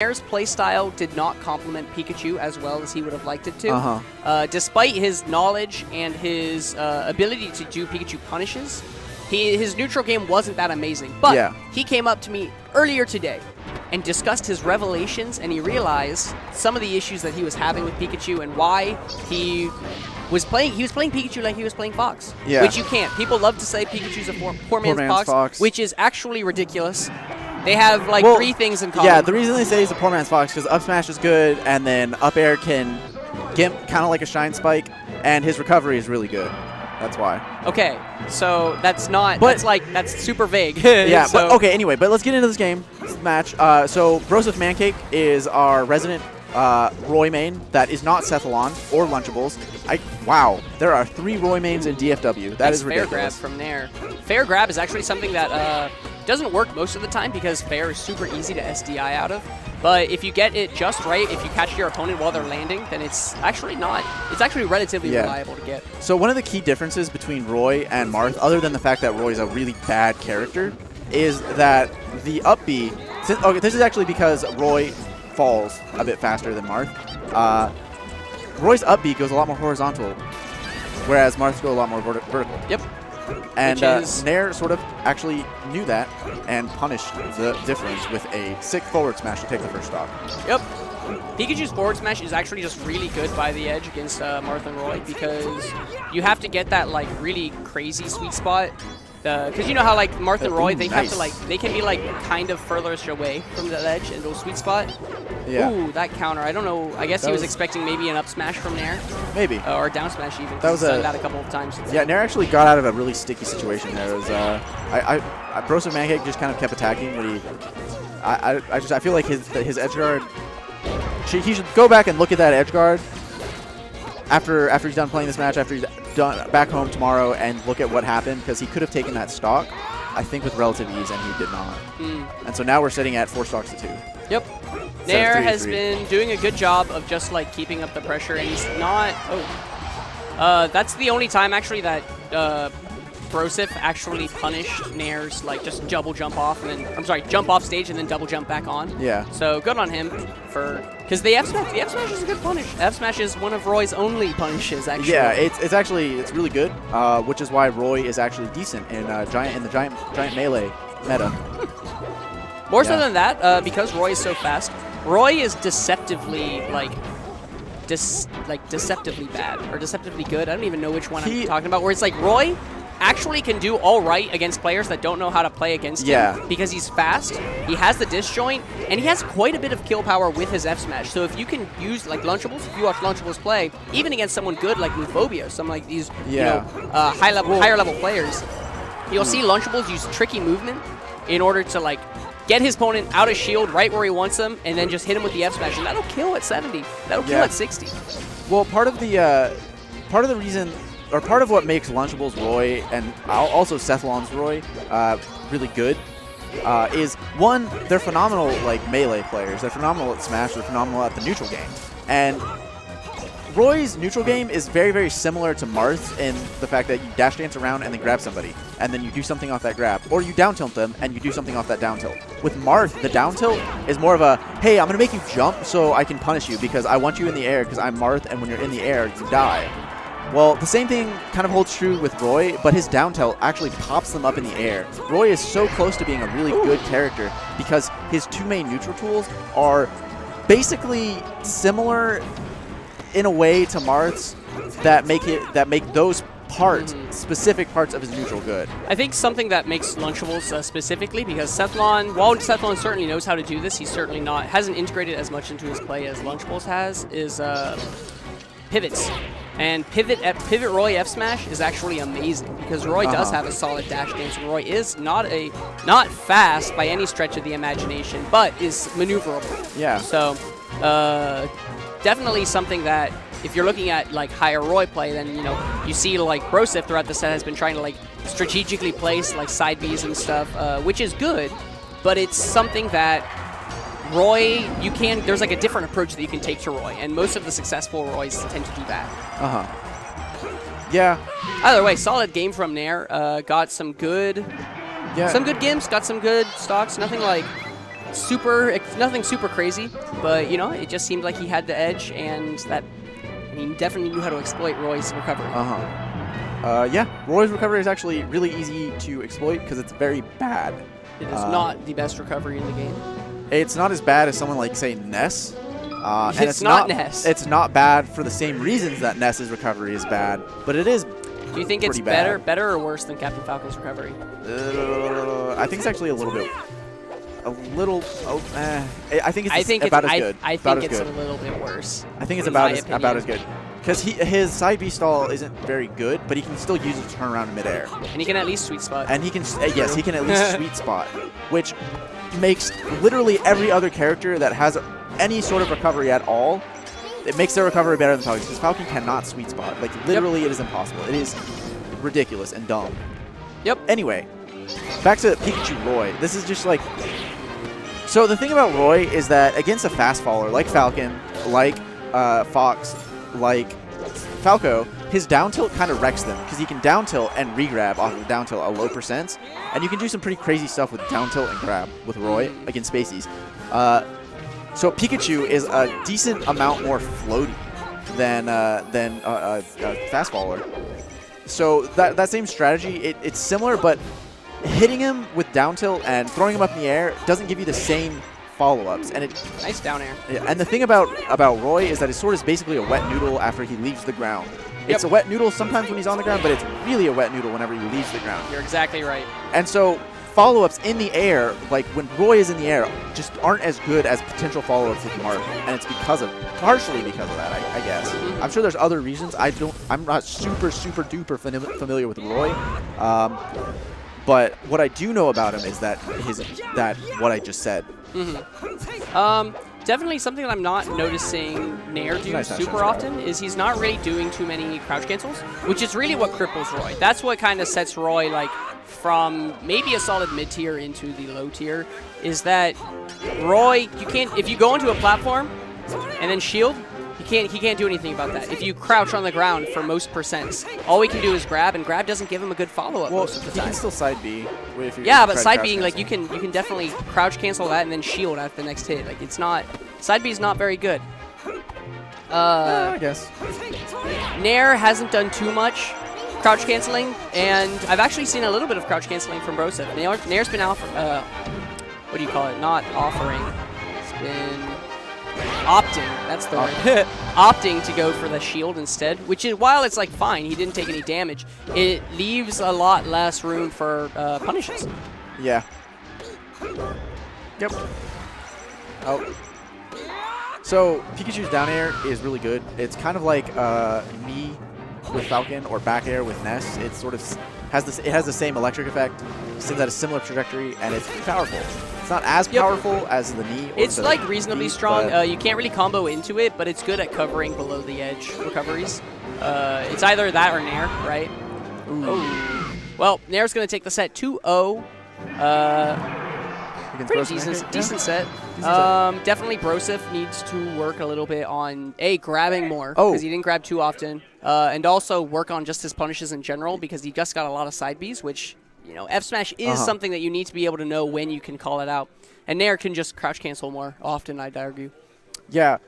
Nair's playstyle did not complement Pikachu as well as he would have liked it to. Despite his knowledge and his ability to do Pikachu punishes, his neutral game wasn't that amazing. But he came up to me earlier today and discussed his revelations, and he realized some of the issues that he was having with Pikachu and why he was playing Pikachu like he was playing Fox, which you can't. People love to say Pikachu's a poor man's Fox, which is actually ridiculous. They have like 3 things in common. Yeah, the reason they say he's a poor man's Fox because up smash is good, and then up air can gimp kind of like a shine spike, and his recovery is really good. That's why. Okay, so that's not. That's super vague. Yeah. So. But okay. Anyway, but let's get into this match. So Broseph Mancake is our resident Roy main that is not Sethalon or Lunchables. Wow, there are 3 Roy mains in DFW. That is ridiculous. Fair grab from there. Fair grab is actually something that doesn't work most of the time because fair is super easy to SDI out of. But if you get it just right, if you catch your opponent while they're landing, then it's actually not. It's actually relatively reliable to get. So one of the key differences between Roy and Marth, other than the fact that Roy is a really bad character, is that the up B. Okay, this is actually because Roy falls a bit faster than Marth. Roy's up B goes a lot more horizontal, whereas Marth's go a lot more vertical. Yep. And Nair sort of actually knew that and punished the difference with a sick forward smash to take the first stock. Yep. Pikachu's forward smash is actually just really good by the edge against Marth and Roy because you have to get that like really crazy sweet spot. Because you know how like Marth and Roy, they have to like they can be like kind of furthest away from the edge and go sweet spot. Yeah. Ooh, that counter. I don't know. I guess he was expecting maybe an up smash from Nair. Maybe. Or down smash even. That was done that a couple of times. Yeah, Nair actually got out of a really sticky situation there. It was Broseph Mancake just kind of kept attacking, but I feel like his edge guard. He should go back and look at that edge guard after he's done playing this match, after he's done back home tomorrow, and look at what happened, because he could have taken that stock, I think, with relative ease, and he did not. And so now we're sitting at 4 stocks to 2. Yep. Nair has been doing a good job of just like keeping up the pressure, and he's not. That's the only time actually that Broseph actually punished Nair's like just double jump off and then jump off stage and then double jump back on. Yeah. So good on him because the F smash is a good punish. F smash is one of Roy's only punishes actually. Yeah, it's really good, which is why Roy is actually decent in the giant melee meta. More so than that, because Roy is so fast, Roy is deceptively deceptively bad or deceptively good. I don't even know which one I'm talking about. Where it's like Roy actually can do all right against players that don't know how to play against him because he's fast, he has the disjoint, and he has quite a bit of kill power with his F smash. So if you can use like Lunchables, if you watch Lunchables play, even against someone good like Mufobia, some like these higher level players, you'll see Lunchables use tricky movement in order to like get his opponent out of shield right where he wants him, and then just hit him with the F smash, and that'll kill at 70. That'll kill at 60. Well, part of the reason, or part of what makes Lunchables Roy and also Sethalon's Roy really good is, one, they're phenomenal like melee players. They're phenomenal at Smash. They're phenomenal at the neutral game. And Roy's neutral game is very, very similar to Marth's in the fact that you dash dance around and then grab somebody, and then you do something off that grab. Or you down tilt them and you do something off that down tilt. With Marth, the down tilt is more of a, hey, I'm going to make you jump so I can punish you because I want you in the air because I'm Marth, and when you're in the air, you die. Well, the same thing kind of holds true with Roy, but his down tilt actually pops them up in the air. Roy is so close to being a really good character because his 2 main neutral tools are basically similar in a way to Marth's that make those parts, specific parts of his neutral good. I think something that makes Lunchables specifically, because Sethalon, while Sethalon certainly knows how to do this, he certainly hasn't integrated as much into his play as Lunchables has, is pivots. And pivot Roy F smash is actually amazing because Roy does have a solid dash dance, and Roy is not fast by any stretch of the imagination, but is maneuverable. Yeah. So definitely something that if you're looking at like higher Roy play, then you see like Broseph throughout the set has been trying to like strategically place like side Bs and stuff, which is good, but it's something that Roy, there's like a different approach that you can take to Roy, and most of the successful Roys tend to do that. Yeah. Either way, solid game from Nair. Got some good gimps, got some good stocks. Nothing like nothing super crazy, but you know, it just seemed like he had the edge, and he definitely knew how to exploit Roy's recovery. Yeah, Roy's recovery is actually really easy to exploit because it's very bad. It is not the best recovery in the game. It's not as bad as someone like, say, Ness. And it's not Ness. It's not bad for the same reasons that Ness's recovery is bad, but it is. Do you think it's better or worse than Captain Falcon's recovery? I think it's actually a little bit. I think it's about as good. I think it's a little bit worse. I think it's about as good. Because his side B stall isn't very good, but he can still use it to turn around in midair. And he can at least sweet spot. And he can, yes, he can at least sweet spot, which makes literally every other character that has any sort of recovery at all, it makes their recovery better than Falcon. Because Falcon cannot sweet spot. Like, literally, it is impossible. It is ridiculous and dumb. Yep. Anyway, back to Pikachu Roy. This is just like... So the thing about Roy is that against a fast faller like Falcon, like Fox, like Falco, his down tilt kind of wrecks them because he can down tilt and re-grab off of down tilt at low percents, and you can do some pretty crazy stuff with down tilt and grab with Roy against Spaceys. So Pikachu is a decent amount more floaty than fast faller. So that same strategy, it's similar, but hitting him with down tilt and throwing him up in the air doesn't give you the same follow-ups. And nice down air. Yeah, and the thing about Roy is that his sword is basically a wet noodle after he leaves the ground. It's a wet noodle sometimes when he's on the ground, but it's really a wet noodle whenever he leaves the ground. You're exactly right. And so follow-ups in the air, like when Roy is in the air, just aren't as good as potential follow-ups with Mark. And it's partially because of that, I guess. I'm sure there's other reasons. I'm not super duper familiar with Roy. But what I do know about him is that what I just said. Definitely something that I'm not noticing Nair do super often is he's not really doing too many crouch cancels, which is really what cripples Roy. That's what kind of sets Roy like from maybe a solid mid tier into the low tier. Is that Roy? You can't, if you go into a platform and then shield, he can't do anything about that. If you crouch on the ground for most percents, all we can do is grab, and grab doesn't give him a good follow-up most of the time. He can still side B. Yeah, but side Bing, like you can definitely crouch cancel that and then shield after the next hit. Like it's not, side B is not very good. I guess. Nair hasn't done too much crouch canceling, and I've actually seen a little bit of crouch canceling from Broseph. Nair's been what do you call it? Not offering. It's been opting, that's the word, opting to go for the shield instead, which is, while it's like fine, he didn't take any damage, it leaves a lot less room for punishes. Yeah. Yep. Oh. So Pikachu's down air is really good. It's kind of like me with Falcon or back air with Ness. It sort of has the same electric effect, sends at a similar trajectory, and it's pretty powerful. It's not as powerful as the knee. It's like reasonably strong. You can't really combo into it, but it's good at covering below the edge recoveries. It's either that or Nair, right? Ooh. Well, Nair's going to take the set 2-0. Pretty decent set. Definitely Broseph needs to work a little bit on, grabbing more, because he didn't grab too often, and also work on just his punishes in general, because he just got a lot of side Bs, which, you know, F smash is something that you need to be able to know when you can call it out. And Nair can just crouch cancel more often, I'd argue. Yeah.